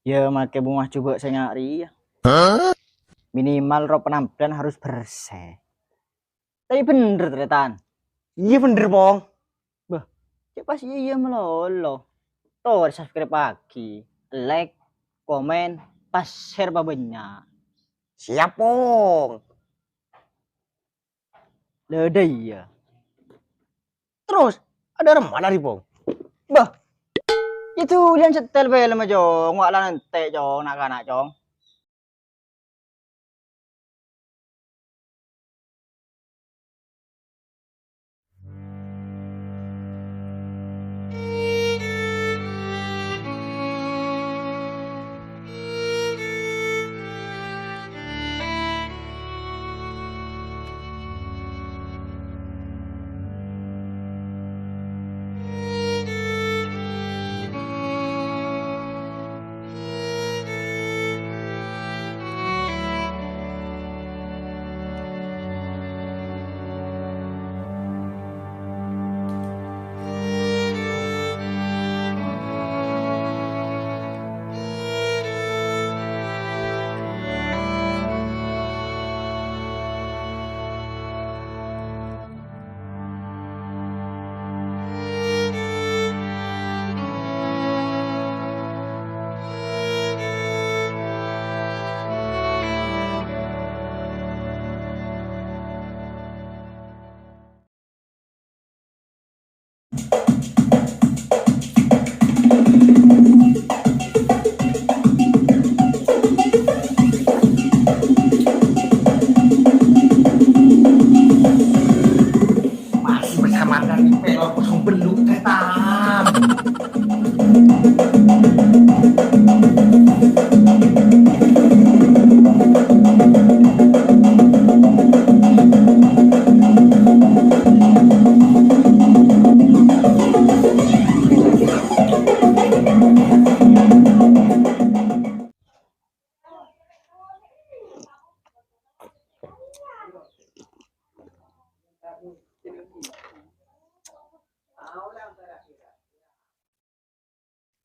Ya make bunga coba saya nyari ya. Minimal ro penampilan harus bersih. Tapi bener ternyata. Iya bener, Pong. Bah, cek pas iya melolo. Tuh subscribe pagi, like, komen, pas share babenya. Siap, Pong. Lada iya. Terus ada remaja nih, Pong. Bah, itu lian setel film aja, nggak lah nanti jong, nak anak jong. Masih bersama dari pelor kosong beluk tetam.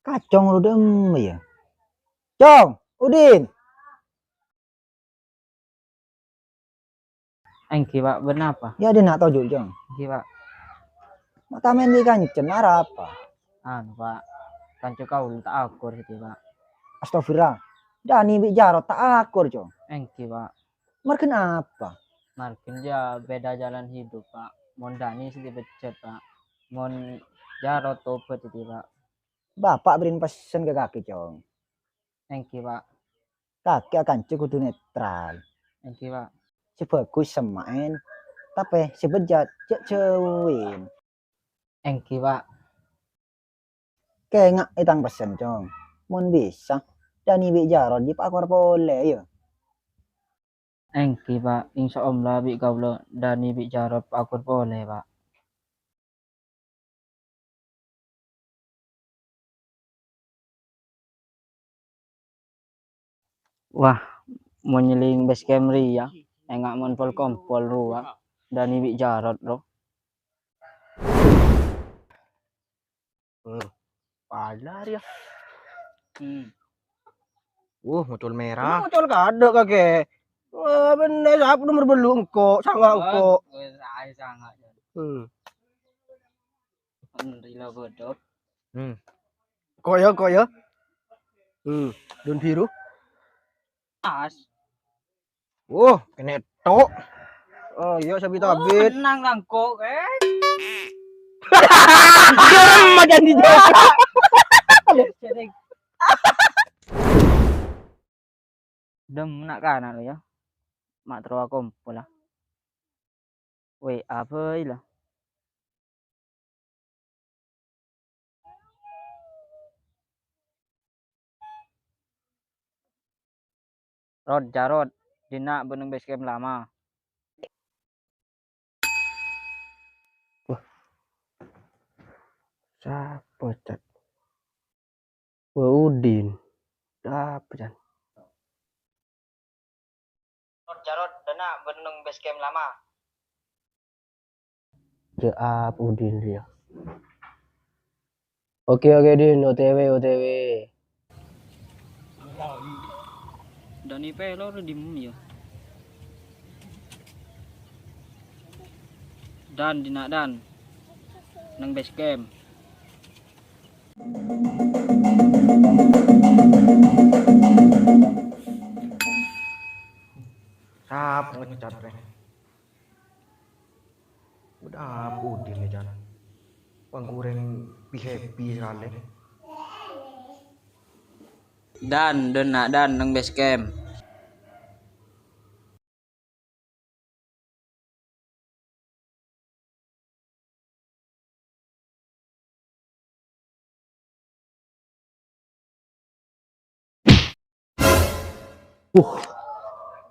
Kacong lu dem ya. Cong, Udin. Engki pak, benar apa? Ya dia nak tahu juga, Cong. Engki pak, Mata main di kancen arah apa? anu pak, kancu kau tak akur gitu pak. Astagfirullah. Dani bicara tak akur, Cong. Engki pak, Merken apa? markin dia beda jalan hidup pak. Mon dani sedih becet pak. Mon jaro topet itu pak. Bapak beriin pesan ke kaki, Cong. Engki pak, Kaki akan cukup netral. engki pak. Sebagus semain, tapi sebejat cek cewin. Engki pak, Kayak nggak itang pesan, Cong. Mon bisa. Dani bicara di Pak Akor boleh ya. engki pak. Insya Allah bi kau lo dani bi jaro akur boleh pak. Wah, mau nyeling base camera ya. Enggak mon pol kompol ruang. Dani bi jarot lo. Padar ya. Muncul Emang merah. muncul kado kakek. Wah, bener apa nomor belum kok, sangat kok. Saya sangat. Hmm. Rila bodoh. Koyo. Daun biru. As. Kena tok. Oh, iya sabit-sabit. Tenang lang kok Majan di jalan. Dem nak kana lo ya. Mak terwa kumpul lah. Weh, apa lah? Rod Jarod, dina beneng base camp lama. Siapa cat? Udin. Apa cat? Rod Jarod, dina beneng base camp lama. Jeap Udin dia. Oke Din, OTW. Dan ini pelor di ya. Dan dinak dan nang base camp. Sap ngecat rek. Udah budin nih Jan. Penggoreng happy sekali. Dan denak dan nang base camp.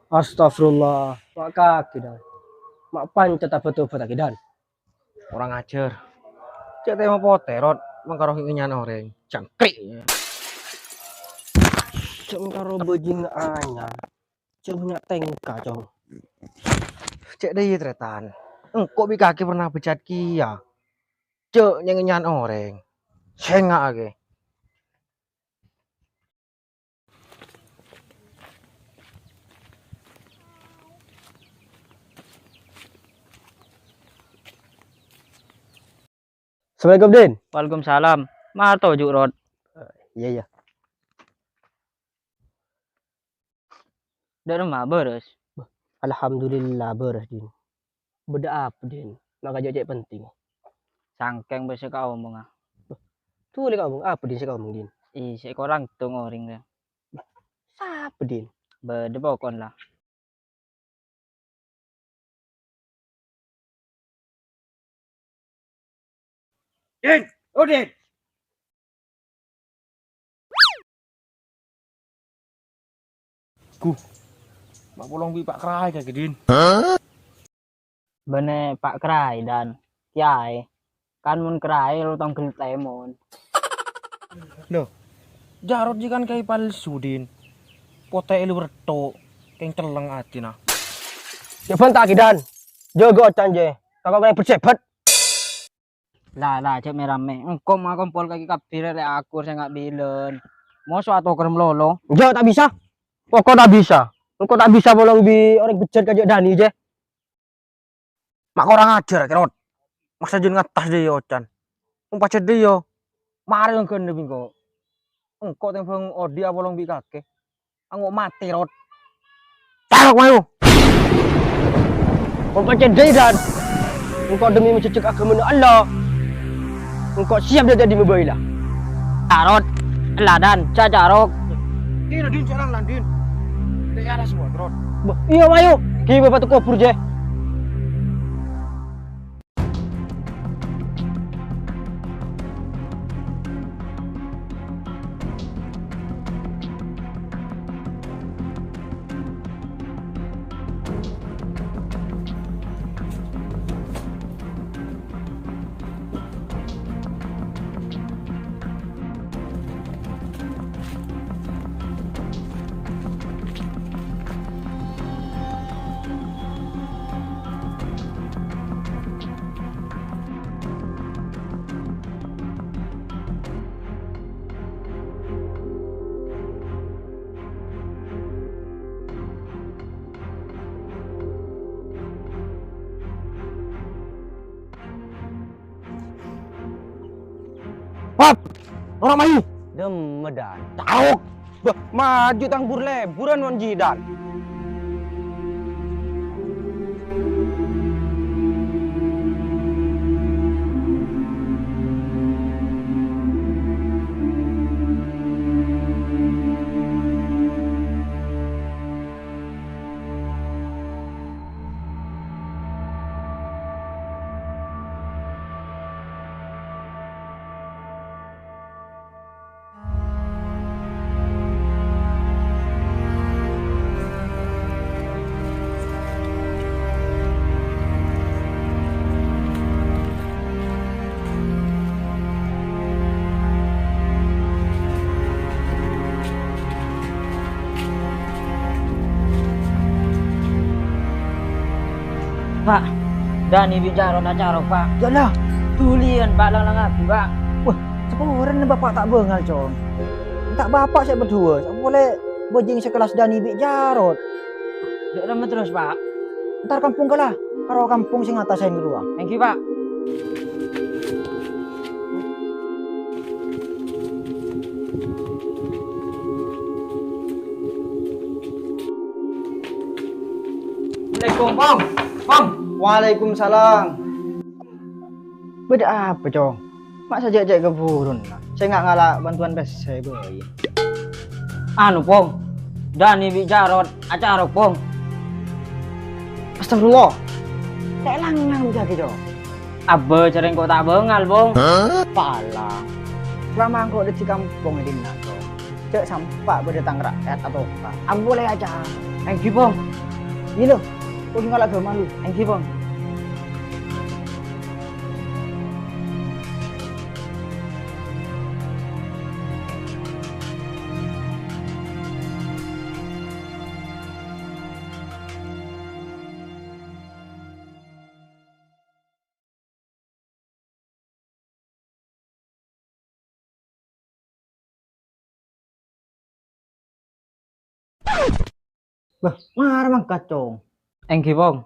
Astagfirullah, mak kaki dan mak pancet apa tuh lagi dan Orang ajar. Cek tema poterot mengkaro ngenyan orang. Cangkrik. cengkaro bajing anyar, cengnya tengka cong. Cek deh tretan. Engkau bi kaki pernah becat kia. Cek nyengenyan orang. Sengak age. Assalamualaikum Din. Waalaikumsalam. Mahal tau juk rod. Iya iya. Dan rumah beres. Alhamdulillah beres Din. Beda apa Din? Maka cek penting. Sangkeng besok kau omong ah. Tuh lihat kamu apa Din sekarang Din? Seekor orang tuh ngoring deh. Apa Din? Bede pokon lah. Din, Din. Mak pulang bi Pak Krai kayak Din. Bene Pak Krai dan Kiai. Kan mun Krai lu tong gelit lemon. Jarot jikan kayak palsu Din. Pote lu reto. Keng celeng ati nah. Ya bentar Dan. Jaga canje. Kakak kena bercepat. Lah cek merame. Engkau mah kompol kaki kapir le akur saya nggak bilen. Mau suatu kerem lolo. Jauh tak bisa. Pokok tak bisa. Engkau tak bisa bolong bi orang becat kajak Dani je. Mak orang ajar kerot. Masa jen ngatas deh yo Chan. Umpacet deh yo. Mari yang kena bingko. Engkau tembang odi abolong bi kake. Anggo mati rot. Tarok mayu. Umpacet deh Dan. Engkau demi mencecek agama Allah. Engkau siap dia jadi membela. Carot. Lah dan cacarok. Din jalan landin. Dek ada semua rot. Iya mayu. Kita batu kopur je. Orang mayu. Demedan. Tarok. Maju tangbur leburan wan jidan. Pak. Dan ini bicara carok Pak. Yalah. Tulian Pak lang aku Pak. Wah, seporen bapak tak bengal, Cong. Tak bapak saya berdua. Saya boleh bojing sekelas Dani Bik Jarot. Dek lama terus, Pak. Ntar kampung kalah. Karo kampung sing atas saya ngeruang. Thank you, Pak. Assalamualaikum, Bang. Bang. Waalaikumsalam. Beda apa, Cong? Mak saja ajak ke burun lah. Saya nggak ngalah bantuan bes saya boy. Anu, Pong. Dani Bik Jarot acara, Pong. Astagfirullah. Kayak lang jadi, Cong. Abe cereng kok tak bengal, Pong. Palang. Selama engkau ada di kampung ini nak, Cong. Cek sampak berdatang rakyat atau apa. Aku boleh aja. Thank you, Pong. Ini loh. Kau ngalah ke malu. Thank you, Pong. Bah, marah mang kacong. Thank you, Pong.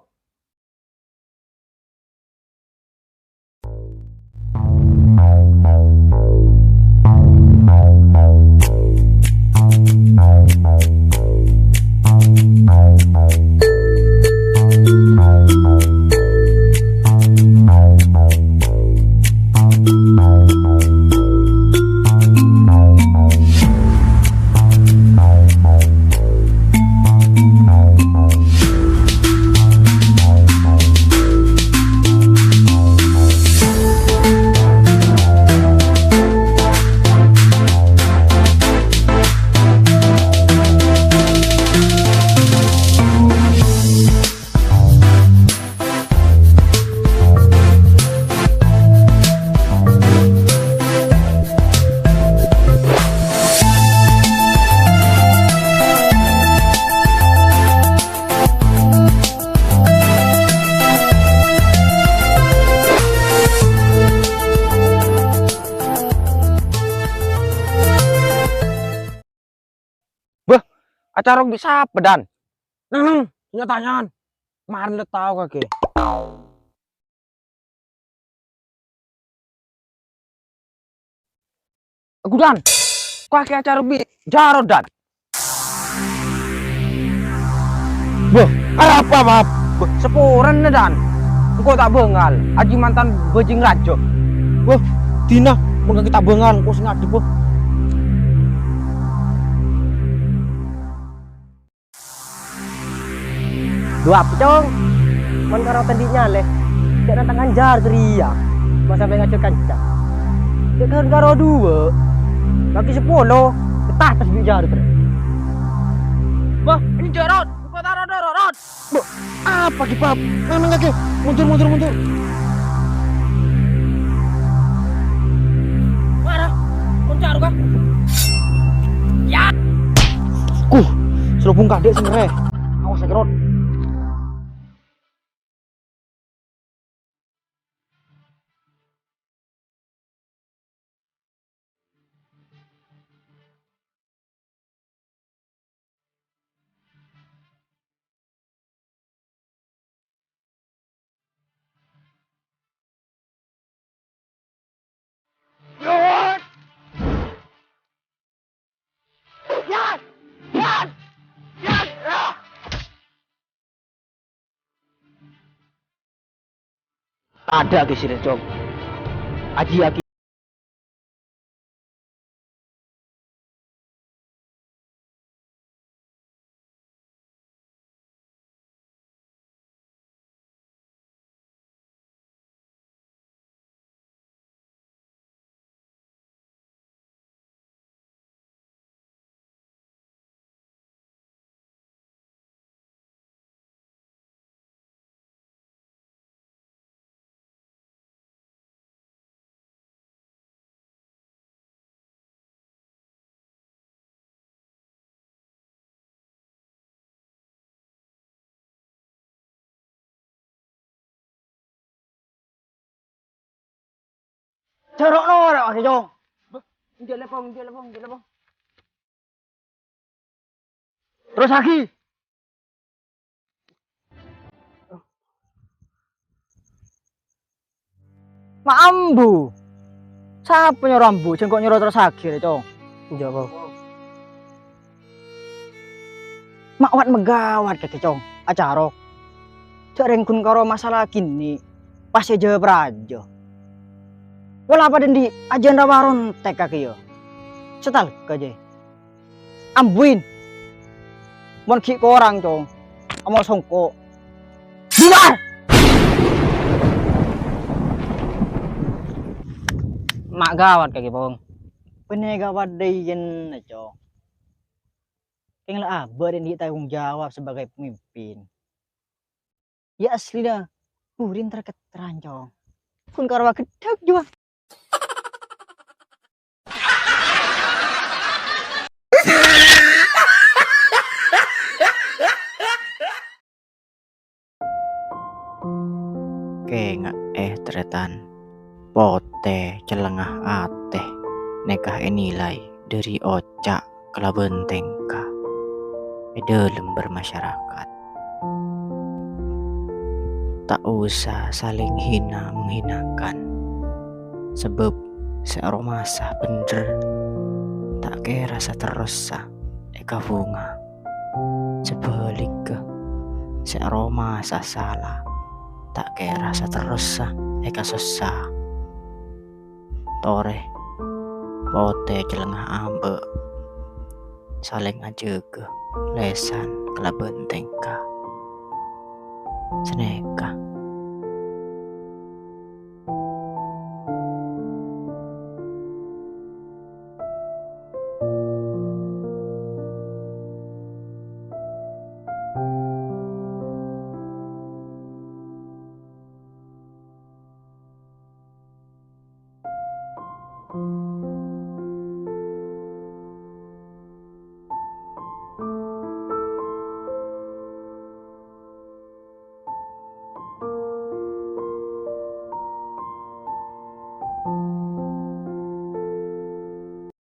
Acara bisa pedan. Nang, nyatanya. Kemarin lo tahu kaki. Aku dan. Kaki acara bi Jarot dan. Wah, apa bab? Sepuran dan. Engkau tak bengal. Aji mantan bejing rajo. Wah, Tina, mungkin kita bengal. Engkau sengat bu. Dua apa, Cong? Man karo tendinya leh. Cek datang anjar ceria. Mas sampai ngacil kancah. Cek karo dua. Lagi 10. Ketah tas bijar terus. Wah, ini Jarot. Engkau taruh Jarot. Bu, apa ki bab? Nang kaki. Mundur. Mana? Kuncar kah? Ya. Serubung kadek sengre. Awas Jarot. Ada ke sini, Cong. Aji Cerok no, Cong. Dia lepong. Terus lagi. Mak ambu. Siapa nyuruh ambu? Jeng kok nyuruh terus akhir, Cong. Iya, Bang. Mak wat megawat keke, Cong. Acara. Cek rengkun karo masalah kini. Pas aja prajo. Wala apa dendi ajenda waron tek kaki yo. Setal kaje. Ambuin. Mon ki ko orang, Cong. Amo songko. Bubar. Mak gawat kaki, Bang. Penegawat deyen na, Cong. Keng lah abah dan dia tanggung jawab sebagai pemimpin. Ya asli dah. Kurin terketeran, Cong. Kun karwa kedek juga. Kenga tretan pote celengah ateh nekah nilai dari ocak kelabentengka dalam bermasyarakat. Tak usah saling hina menghinakan, sebab searomasa bener tak kira rasa terasa eka bunga. Sebaliknya searomasa salah tak kira rasa terasa eka susah. Tore pote celengah ambe saling aja ke lesan kelabentengka seneka